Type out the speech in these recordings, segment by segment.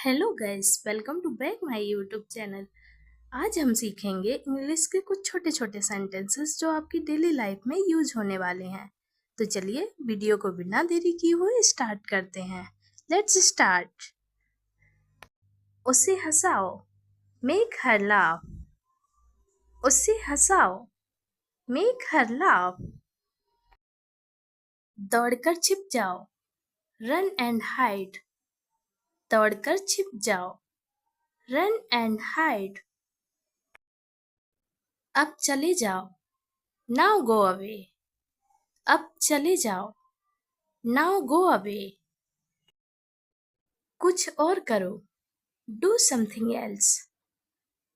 Hello guys, welcome to back my YouTube channel. आज हम सीखेंगे इंग्लिश के कुछ छोटे छोटे सेंटेंसेस जो आपकी डेली लाइफ में यूज होने वाले हैं। तो चलिए वीडियो को बिना देरी किए हुए स्टार्ट करते हैं। Let's start. उसे हंसाओ, मेक हर लाफ। उसे हंसाओ, मेक हर लाफ। दौड़कर छिप जाओ, रन एंड हाइड। दौड़कर छिप जाओ, रन एंड हाइड। अब चले जाओ, नाउ गो अवे। अब चले जाओ, नाउ गो अवे। कुछ और करो, डू समथिंग एल्स।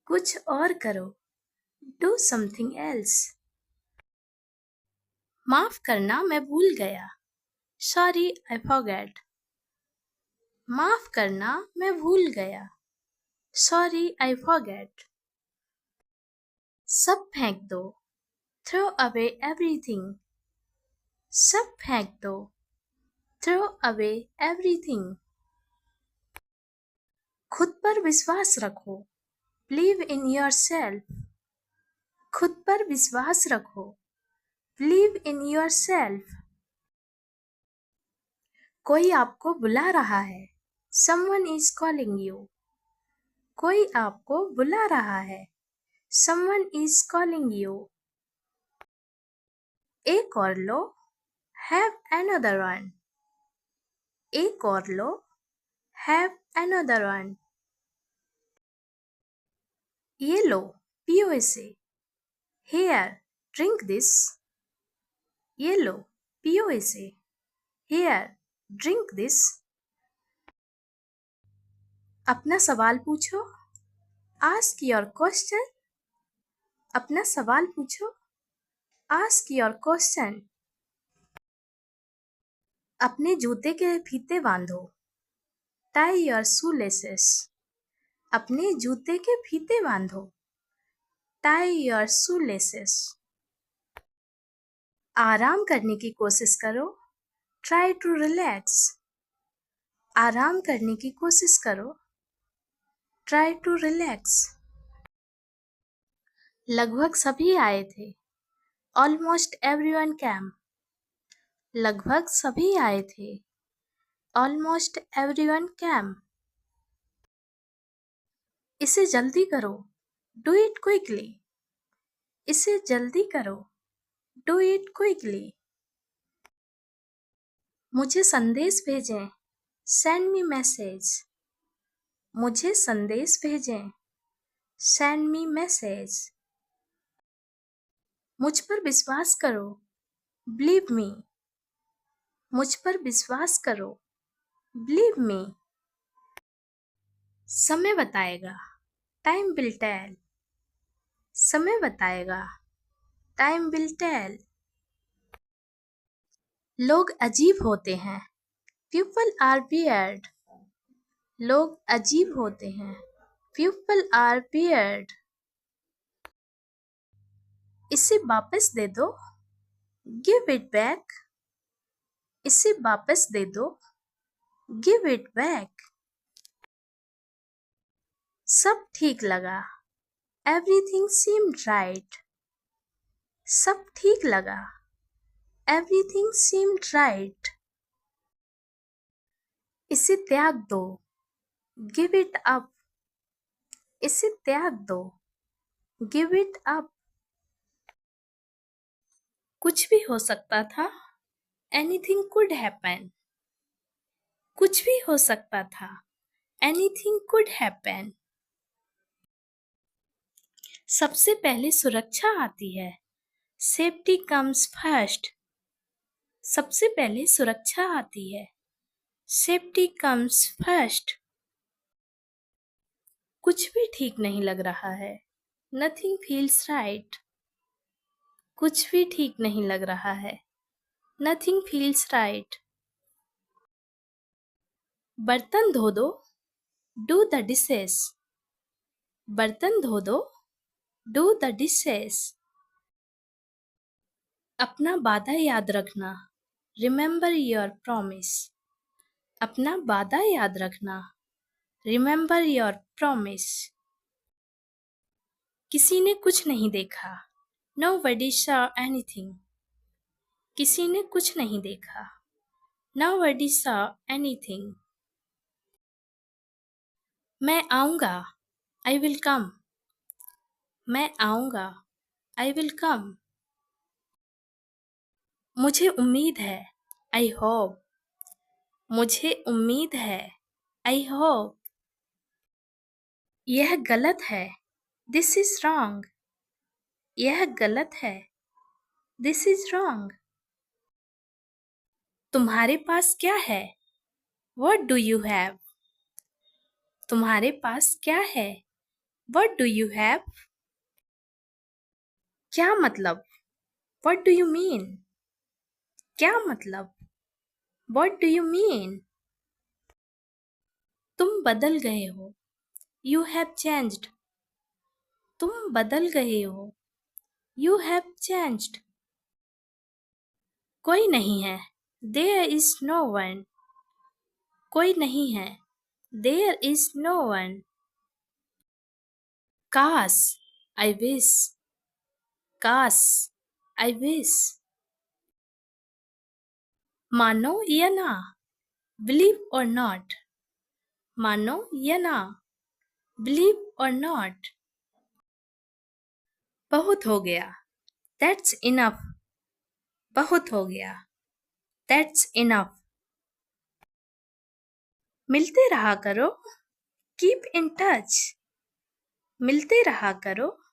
कुछ और करो, डू समथिंग एल्स। माफ करना, मैं भूल गया, सॉरी आई फॉरगेट। माफ करना, मैं भूल गया, सॉरी आई फॉरगेट। सब फेंक दो, थ्रो अवे एवरीथिंग। सब फेंक दो, थ्रो अवे एवरीथिंग। खुद पर विश्वास रखो, बिलीव इन योरसेल्फ। खुद पर विश्वास रखो, बिलीव इन योरसेल्फ। कोई आपको बुला रहा है, someone is calling you। कोई आपको बुला रहा है, someone is calling you। एक और लो, have another one। एक और लो, have another one। ये लो, पियो इसे, here drink this। ये लो, पियो इसे, here drink this। अपना सवाल पूछो, ask your question। अपना सवाल पूछो, ask your question। अपने जूते के फीते बांधो, tie your shoelaces। अपने जूते के फीते बांधो, tie your shoelaces। आराम करने की कोशिश करो, try to relax। आराम करने की कोशिश करो, try to relax। लगभग सभी आए थे, almost everyone came। लगभग सभी आए थे, almost everyone came। इसे जल्दी करो, do it quickly। इसे जल्दी करो, do it quickly। मुझे संदेश भेजें, send me message। मुझे संदेश भेजें, send me message। मुझ पर विश्वास करो, believe me। मुझ पर विश्वास करो, believe me। समय बताएगा, time will tell। समय बताएगा, time will tell। लोग अजीब होते हैं, people are weird। लोग अजीब होते हैं, people are weird। इसे वापस दे दो, give it back। इसे वापस दे दो, give it back। सब ठीक लगा, everything seemed right। सब ठीक लगा, everything seemed right। इसे त्याग दो, give it up। इसे त्याग दो, give it up। कुछ भी हो सकता था, anything could happen। कुछ भी हो सकता था, anything could happen। सबसे पहले सुरक्षा आती है, safety comes first। सबसे पहले सुरक्षा आती है, safety comes first। कुछ भी ठीक नहीं लग रहा है, nothing feels right। कुछ भी ठीक नहीं लग रहा है, nothing feels right। बर्तन धो दो, do the dishes। बर्तन धो दो, do the dishes। अपना वादा याद रखना, remember your promise। अपना वादा याद रखना, रिमेंबर योर प्रॉमिस। किसी ने कुछ नहीं देखा। Nobody saw anything। किसी ने कुछ नहीं देखा। Nobody saw anything। मैं आऊँगा। I will come। मैं आऊँगा। I will come। मुझे उम्मीद है। I hope। मुझे उम्मीद है। I hope। यह गलत है। This is wrong। यह गलत है। This is wrong। तुम्हारे पास क्या है? What do you have? तुम्हारे पास क्या है? What do you have? क्या मतलब? What do you mean? क्या मतलब? What do you mean? तुम बदल गए हो। You have changed। तुम बदल गए हो। You have changed। कोई नहीं है। There is no one। कोई नहीं है। There is no one। काश। I wish। काश। I wish। मानो या ना। Believe or not। मानो या ना। Believe or not। बहुत हो गया। That's enough। बहुत हो गया। That's enough। मिलते रहा करो। Keep in touch। मिलते रहा करो।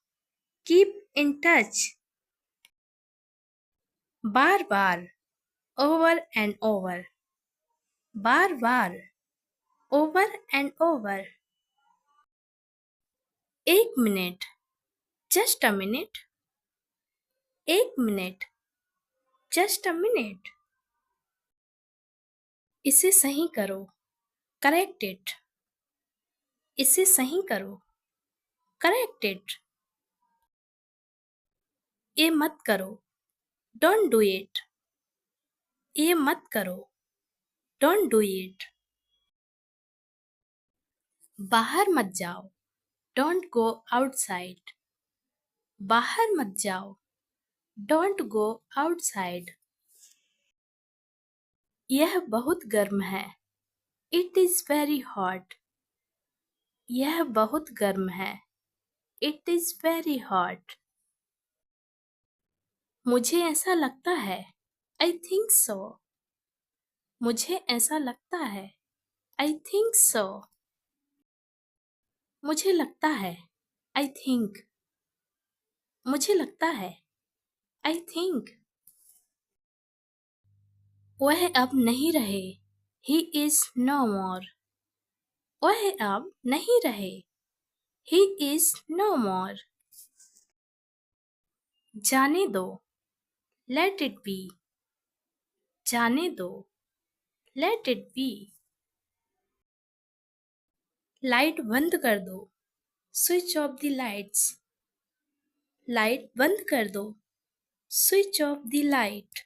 Keep in touch। Bar bar. Over and over। Bar bar. Over and over। एक मिनट। Just a minute। एक मिनट। Just a minute। इसे सही करो। Correct it। इसे सही करो। Correct it। ये मत करो। Don't do it। ये मत करो। Don't do it। बाहर मत जाओ। Don't go outside। बाहर मत जाओ। Don't go outside। यह बहुत गर्म है। It is very hot। यह बहुत गर्म है। It is very hot। मुझे ऐसा लगता है। I think so। मुझे ऐसा लगता है। I think so। मुझे लगता है। I think। मुझे लगता है। I think। वह अब नहीं रहे। He is no more। वह अब नहीं रहे। He is no more। जाने दो। Let it be। जाने दो। Let it be। लाइट बंद कर दो। Switch off the lights। Light बंद कर दो। Switch off the light।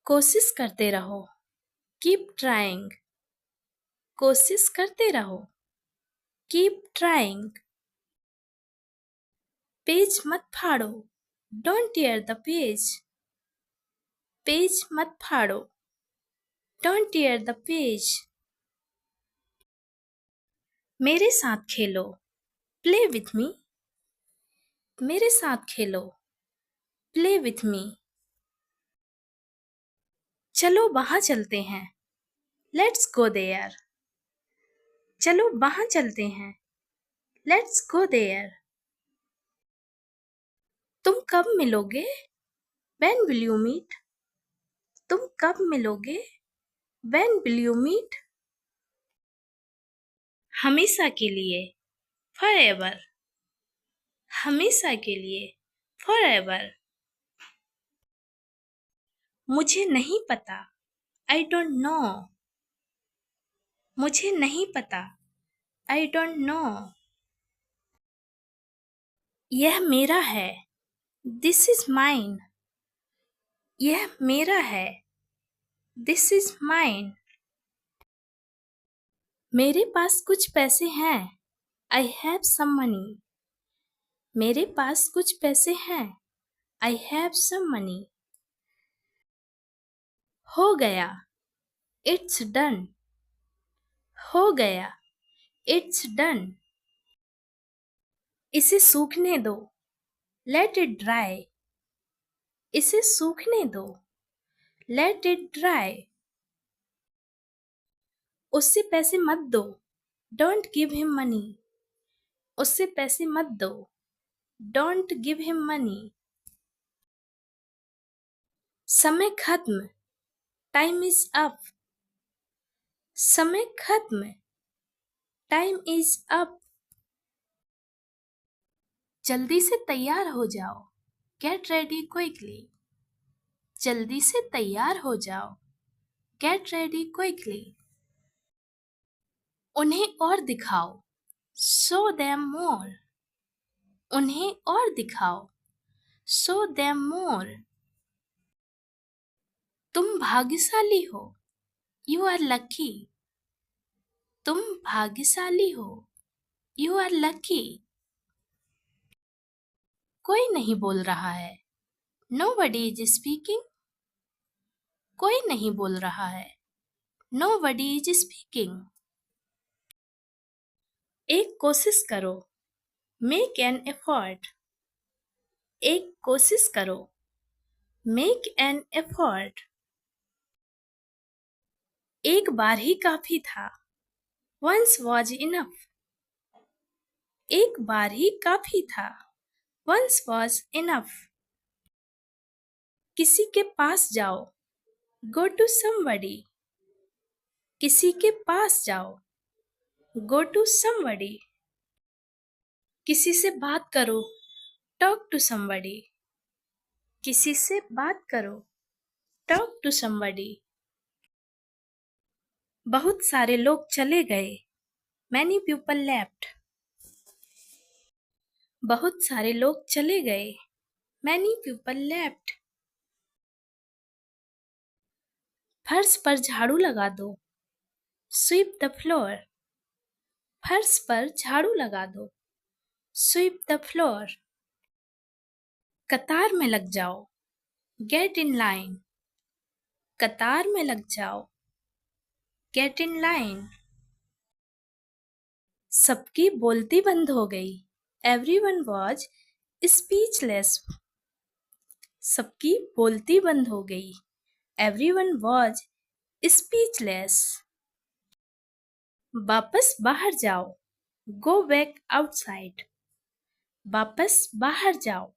कोशिश करते रहो। Keep trying। कोशिश करते रहो। Keep trying। पेज मत फाड़ो। Don't tear the page। Page मत फाड़ो। Don't tear the page। मेरे साथ खेलो। Play with me। मेरे साथ खेलो। Play with me। चलो वहाँ चलते हैं। Let's go there। चलो वहाँ चलते हैं। Let's go there। तुम कब मिलोगे? When will you meet? तुम कब मिलोगे? When will you meet? हमेशा के लिए। Forever। हमेशा के लिए। Forever। मुझे नहीं पता। I don't know। मुझे नहीं पता। I don't know। यह मेरा है। This is mine। यह मेरा है। This is mine। मेरे पास कुछ पैसे हैं। I have some money. मेरे पास कुछ पैसे हैं। I have some money. हो गया। It's done. हो गया। It's done. इसे सूखने दो। Let it dry. इसे सूखने दो। Let it dry. उससे पैसे मत दो। Don't give him money. उससे पैसे मत दो। Don't give him money. समय खत्म। Time is up. समय खत्म। Time is up. जल्दी से तैयार हो जाओ। Get ready quickly. जल्दी से तैयार हो जाओ। Get ready quickly. उन्हें और दिखाओ। Show them more. उन्हें और दिखाओ। Show them more. तुम भाग्यशाली हो। You are lucky. तुम भाग्यशाली हो। You are lucky. कोई नहीं बोल रहा है। Nobody is speaking. कोई नहीं बोल रहा है। Nobody is speaking. एक कोशिश करो। Make an effort. एक कोशिश करो। Make an effort. एक बार ही काफी था। Once was enough. एक बार ही काफी था। Once was enough. किसी के पास जाओ। Go to somebody. किसी के पास जाओ। Go to somebody. किसी से बात करो। Talk to somebody. किसी से बात करो। Talk to somebody. बहुत सारे लोग चले गए। Many people left. बहुत सारे लोग चले गए। Many people left. फर्श पर झाड़ू लगा दो। Sweep the floor. फर्श पर झाड़ू लगा दो। Sweep the floor. कतार में लग जाओ। Get in line. कतार में लग जाओ। Get in line. सबकी बोलती बंद हो गई। Everyone was speechless. सबकी बोलती बंद हो गई। Everyone was speechless. वापस बाहर जाओ। Go back outside. वापस बाहर जाओ।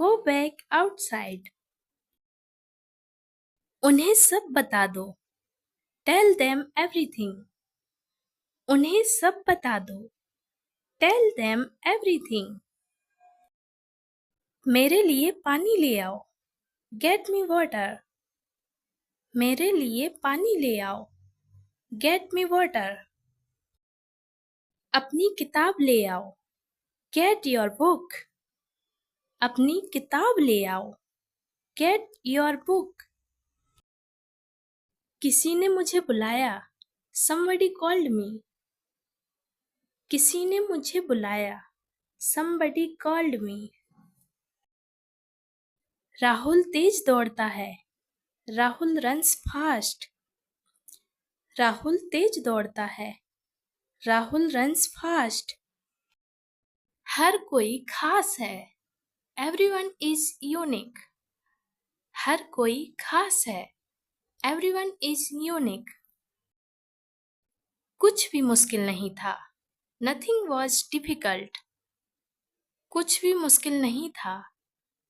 Go back outside. उन्हें सब बता दो। Tell them everything. उन्हें सब बता दो। Tell them everything. मेरे लिए पानी ले आओ। Get me water. मेरे लिए पानी ले आओ। Get me water. अपनी किताब ले आओ। Get your book. अपनी किताब ले आओ। Get your book. किसी ने मुझे बुलाया। Somebody called me. किसी ने मुझे बुलाया। Somebody called me. राहुल तेज दौड़ता है। Rahul runs fast. राहुल तेज दौड़ता है। Rahul runs fast. हर कोई खास है। Everyone is unique. हर कोई खास है। Everyone is unique. कुछ भी मुश्किल नहीं था। Nothing was difficult. कुछ भी मुश्किल नहीं था।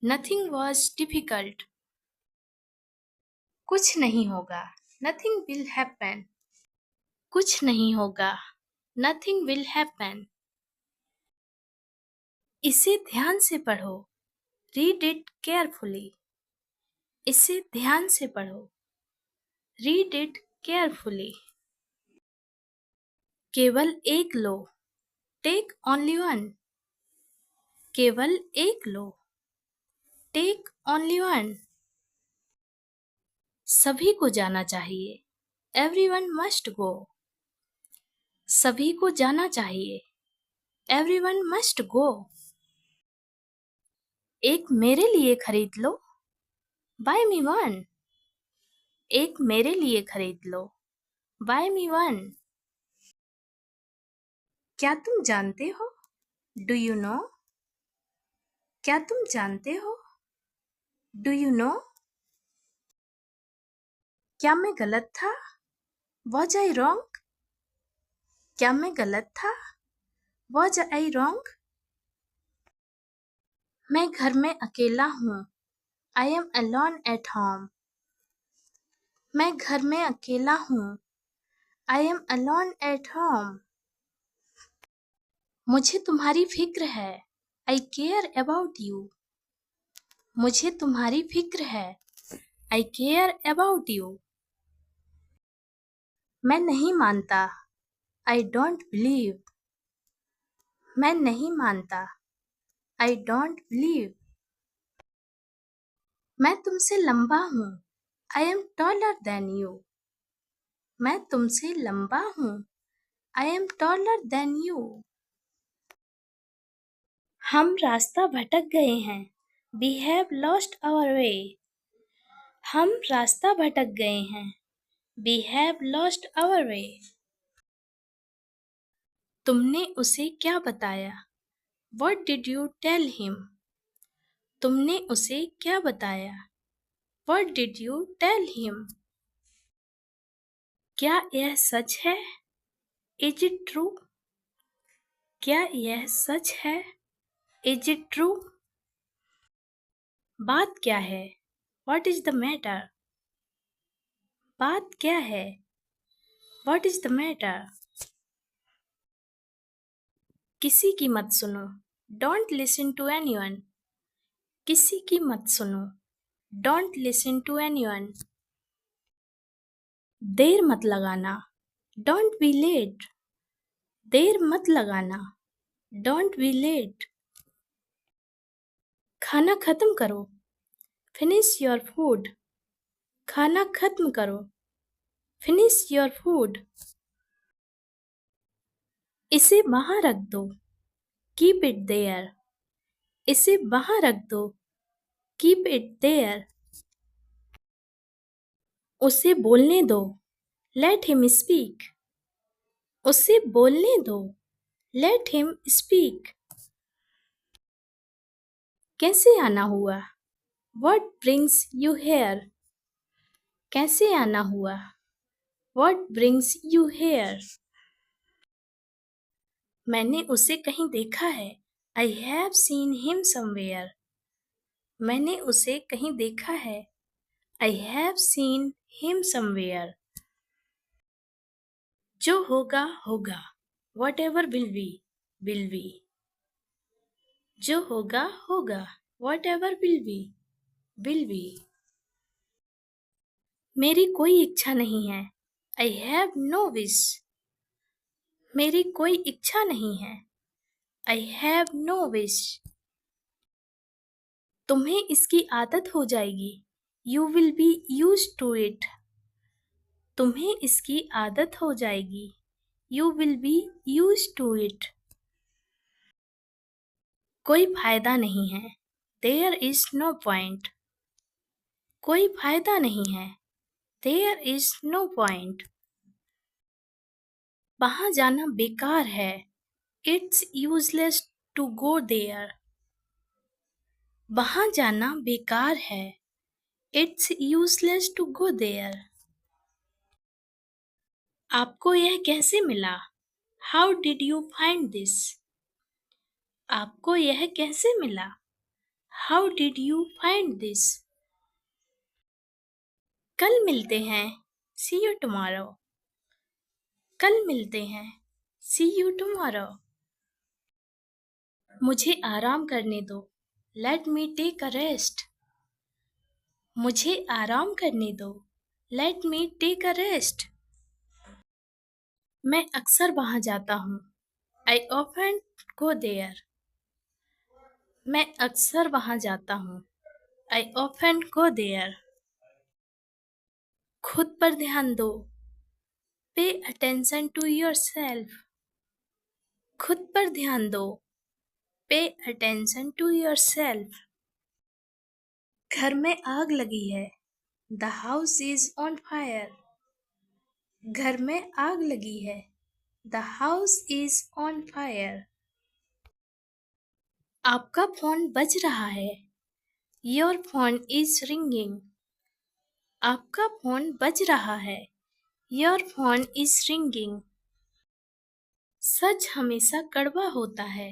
Nothing was difficult. कुछ नहीं होगा। Nothing will happen. कुछ नहीं होगा। Nothing will happen. इसे ध्यान से पढ़ो। Read it carefully. इसे ध्यान से पढ़ो। Read it carefully. केवल एक लो। Take only one. केवल एक लो। Take only one. सभी को जाना चाहिए। Everyone must go. सभी को जाना चाहिए। Everyone must go. एक मेरे लिए खरीद लो। बाय मी वन। एक मेरे लिए खरीद लो। बाय मी वन। क्या तुम जानते हो? Do you know? क्या तुम जानते हो? Do you know? क्या मैं गलत था? Was I wrong? क्या मैं गलत था? Was I wrong? मैं घर में अकेला हूँ। I am alone at home. मैं घर में अकेला हूँ। I am alone at home. मुझे तुम्हारी फिक्र है। आई केयर अबाउट यू। मुझे तुम्हारी फिक्र है। आई केयर अबाउट यू। मैं नहीं मानता। I don't believe. मैं नहीं मानता। I don't believe. मैं तुमसे लंबा हूँ। I am taller than you. मैं तुमसे लंबा हूँ। I am taller than you. हम रास्ता भटक गए हैं। We have lost our way. हम रास्ता भटक गए हैं। We have lost our way. तुमने उसे क्या बताया? What did you tell him? तुमने उसे क्या बताया? What did you tell him? क्या यह सच है? Is it true? क्या यह सच है? Is it true? बात क्या है? What is the matter? बात क्या है? What is the matter? किसी की मत सुनो। Don't listen to anyone. किसी की मत सुनो। Don't listen to anyone. देर मत लगाना। Don't be late. देर मत लगाना। Don't be late. खाना खत्म करो। Finish your food. खाना खत्म करो। Finish your food. इसे वहाँ रख दो। Keep it there. इसे वहाँ रख दो। Keep it there. उसे बोलने दो। Let him speak. उसे बोलने दो। Let him speak. कैसे आना हुआ? What brings you here? कैसे आना हुआ? What brings you here? मैंने उसे कहीं देखा है। I have seen him somewhere. मैंने उसे कहीं देखा है। I have seen him somewhere. जो होगा होगा। Whatever will be, will be. जो होगा होगा। Whatever will be, will be. मेरी कोई इच्छा नहीं है। I have no wish. मेरी कोई इच्छा नहीं है। I have no wish. तुम्हें इसकी आदत हो जाएगी। You will be used to it. तुम्हें इसकी आदत हो जाएगी। You will be used to it. कोई फायदा नहीं है। There is no point. कोई फायदा नहीं है। There is no point. वहाँ जाना बेकार है। It's useless to go there. वहाँ जाना बेकार है। It's useless to go there. आपको यह कैसे मिला? How did you find this? आपको यह कैसे मिला? How did you find this? कल मिलते हैं। See you tomorrow. कल मिलते हैं। See you tomorrow. मुझे आराम करने दो। Let me take a rest. मुझे आराम करने दो। Let me take a rest. मैं अक्सर वहाँ जाता हूँ। I often go there. मैं अक्सर वहाँ जाता हूँ। I often go there. खुद पर ध्यान दो। Pay attention to yourself. खुद पर ध्यान दो। Pay attention to yourself. घर में आग लगी है। The house is on fire. घर में आग लगी है। The house is on fire. आपका फोन बज रहा है। Your phone is ringing. आपका फोन बज रहा है। Your phone is ringing. सच हमेशा कड़वा होता है।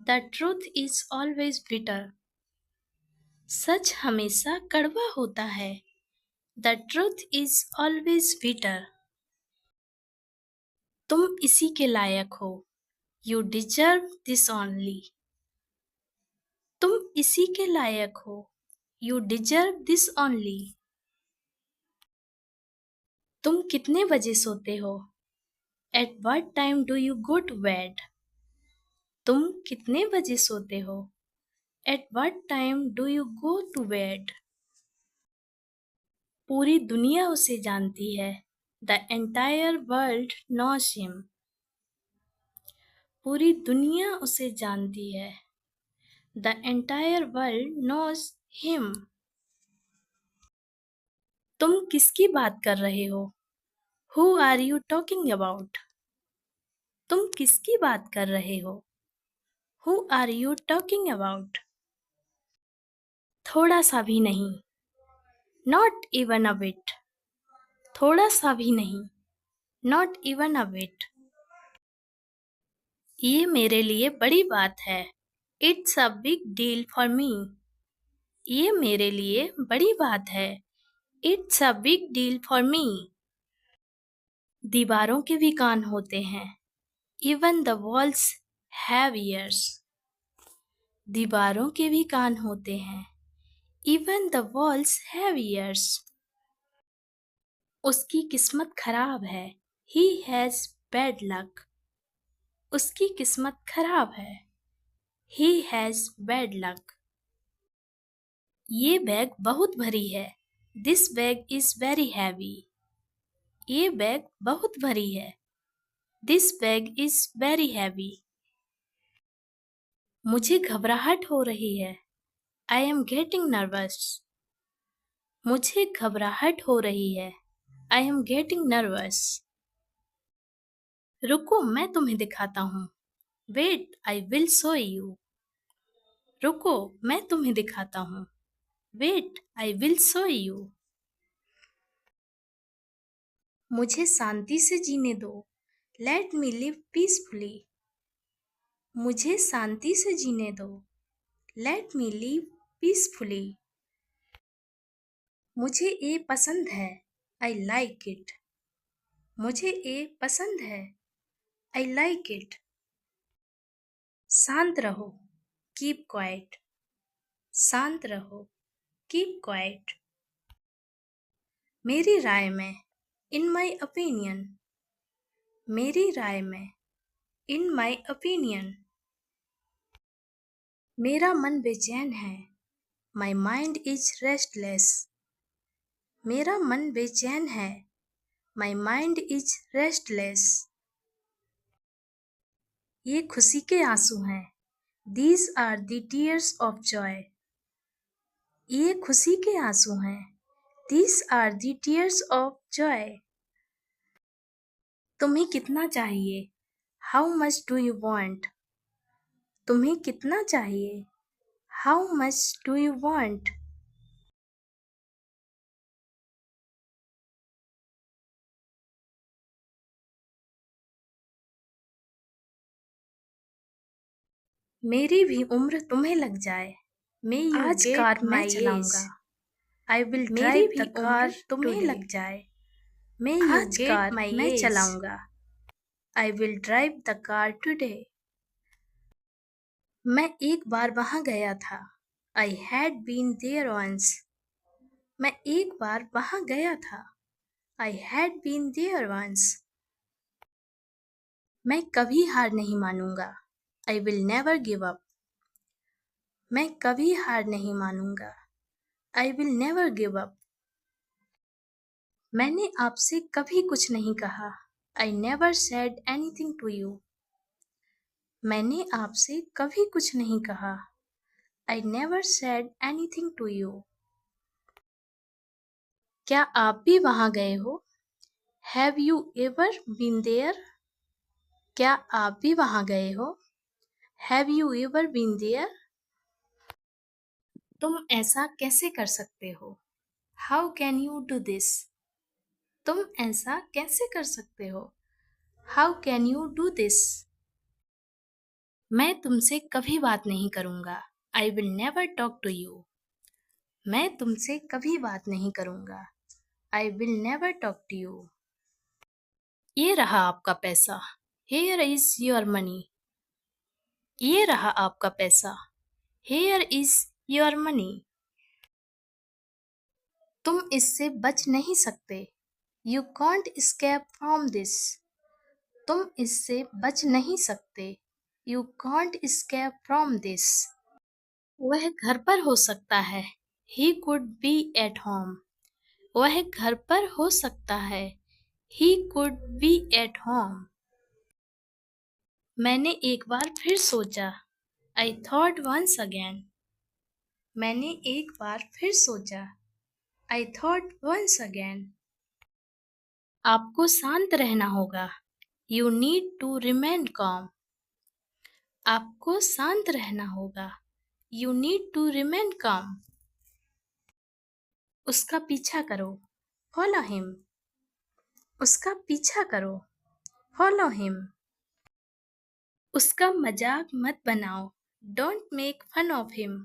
The truth is always bitter. सच हमेशा कड़वा होता है। The truth is always bitter. तुम इसी के लायक हो। You deserve this only. तुम इसी के लायक हो। You deserve this only. तुम कितने बजे सोते हो? At what time do you go to bed? तुम कितने बजे सोते हो? At what time do you go to bed? पूरी दुनिया उसे जानती है। The entire world knows him. पूरी दुनिया उसे जानती है। The entire world knows him. तुम किसकी बात कर रहे हो? Who are you talking about? तुम किसकी बात कर रहे हो? Who are you talking about? थोड़ा सा भी नहीं। Not even a bit. थोड़ा सा भी नहीं। Not even a bit. ये मेरे लिए बड़ी बात है। It's a big deal for me. ये मेरे लिए बड़ी बात है। It's a big deal for me. दीवारों के भी कान होते हैं। Even the walls have years. दीवारों के भी कान होते हैं। Even the walls have years. उसकी किस्मत खराब है। He has bad luck. उसकी किस्मत खराब है। He has bad luck. ये बैग बहुत भरी है। This bag is very heavy. ये बैग बहुत भरी है। This bag is very heavy. मुझे घबराहट हो रही है। I am getting nervous. मुझे घबराहट हो रही है। I am getting nervous. रुको, मैं तुम्हें दिखाता हूँ। Wait, I will show you. रुको, मैं तुम्हें दिखाता हूँ। Wait, I will show you. मुझे शांति से जीने दो। Let me live peacefully. मुझे शांति से जीने दो। Let me live peacefully. मुझे ये पसंद है। I like it. मुझे ये पसंद है। I like it. शांत रहो। Keep quiet. शांत रहो। Keep quiet. मेरी राय में, इन माई ओपिनियन। मेरी राय में, इन माई ओपिनियन। मेरा मन बेचैन है। My mind is restless. मेरा मन बेचैन है। My mind is restless. ये खुशी के आंसू हैं। These are the tears of joy. ये खुशी के आंसू हैं। These are the tears of joy. तुम्हें कितना चाहिए? How much do you want? तुम्हें कितना चाहिए? How much do you want? मेरी भी उम्र तुम्हें लग जाए। May you आज get कार मैं my चलाऊंगा। I will drive the car तुम्हें लग जाए। May you आज get कार my मैं चलाऊंगा। I will drive the car today. मैं एक बार वहां गया था। I had been there once. मैं एक बार वहां गया था। I had been there once. मैं कभी हार नहीं मानूंगा। I will never give up. मैं कभी हार नहीं मानूंगा। I will never give up. मैंने आपसे कभी कुछ नहीं कहा। I never said anything to you. मैंने आपसे कभी कुछ नहीं कहा. I never said anything to you. क्या आप भी वहाँ गए हो? Have you ever been there? क्या आप भी वहाँ गए हो? Have you ever been there? तुम ऐसा कैसे कर सकते हो? How can you do this? तुम ऐसा कैसे कर सकते हो? How can you do this? मैं तुमसे कभी बात नहीं करूँगा. I will never talk to you. मैं तुमसे कभी बात नहीं करूँगा. I will never talk to you. ये रहा आपका पैसा. Here is your money. ये रहा आपका पैसा. Here is your money. तुम इससे बच नहीं सकते. You can't escape from this. तुम इससे बच नहीं सकते. You can't escape from this. वह घर पर हो सकता है. He could be at home. वह घर पर हो सकता है. He could be at home. मैंने एक बार फिर सोचा. I thought once again. मैंने एक बार फिर सोचा. I thought once again. आपको शांत रहना होगा. You need to remain calm. आपको शांत रहना होगा. You need to remain calm. उसका पीछा करो. Follow him. उसका पीछा करो. Follow him. उसका मजाक मत बनाओ. Don't make fun of him.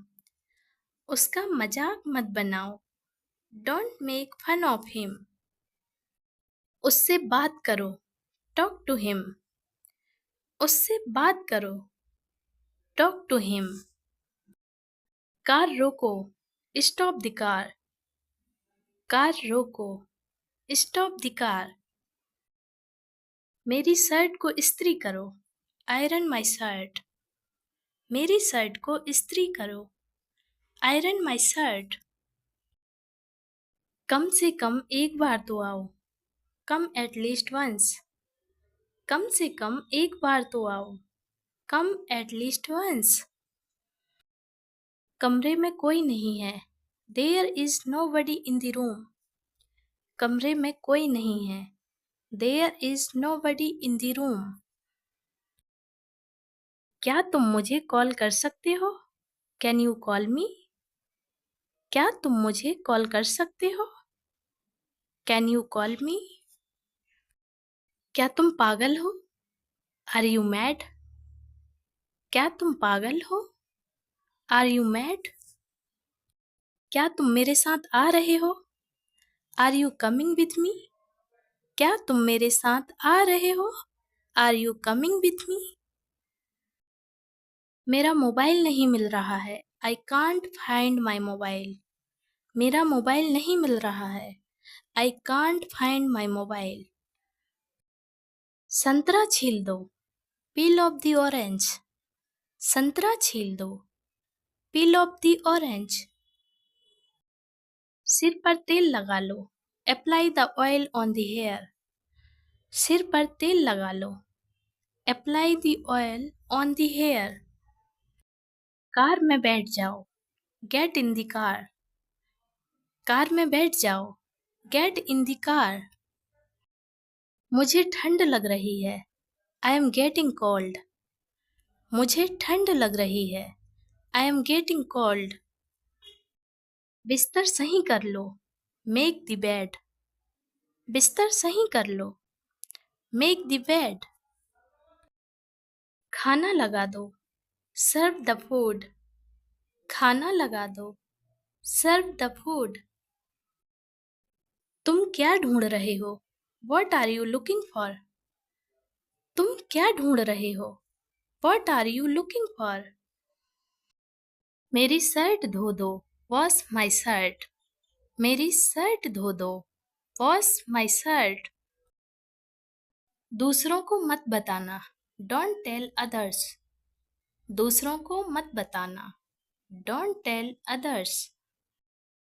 उसका मजाक मत बनाओ. Don't make fun of him. उससे बात करो. Talk to him. उससे बात करो. Talk to him. कार रोको. Stop the car. कार रोको. Stop the car. मेरी शर्ट को इस्त्री करो. Iron my shirt. मेरी शर्ट को इस्त्री करो. Iron my shirt. कम से कम एक बार तो आओ. Come at least once. कम से कम एक बार तो आओ. Come at least once. कमरे में कोई नहीं है. There is nobody in the room. कमरे में कोई नहीं है. There is nobody in the room. क्या तुम मुझे कॉल कर सकते हो? Can you call me? क्या तुम मुझे कॉल कर सकते हो? Can you call me? क्या तुम पागल हो? Are you mad? क्या तुम पागल हो? Are you mad? क्या तुम मेरे साथ आ रहे हो? Are you coming with me? क्या तुम मेरे साथ आ रहे हो? Are you coming with me? मेरा मोबाइल नहीं मिल रहा है. I can't find my mobile. मेरा मोबाइल नहीं मिल रहा है. I can't find my mobile. संतरा छील दो. Peel off the orange. संतरा छील दो. Peel off the orange. सिर पर तेल लगा लो. Apply the oil on the hair. सिर पर तेल लगा लो. Apply the oil on the hair. Car में बैठ जाओ. Get in the car. Car में बैठ जाओ. Get in the car. मुझे ठंड लग रही है. I am getting cold. मुझे ठंड लग रही है. I am getting cold. बिस्तर सही कर लो. Make the bed. बिस्तर सही कर लो. Make the bed. खाना लगा दो. Serve the food. खाना लगा दो. Serve the food. तुम क्या ढूंढ रहे हो? What are you looking for? तुम क्या ढूंढ रहे हो? What are you looking for? मेरी शर्ट धो दो. Wash my shirt. मेरी शर्ट धो दो. Wash my shirt. दूसरों को मत बताना. Don't tell others. दूसरों को मत बताना. Don't tell others.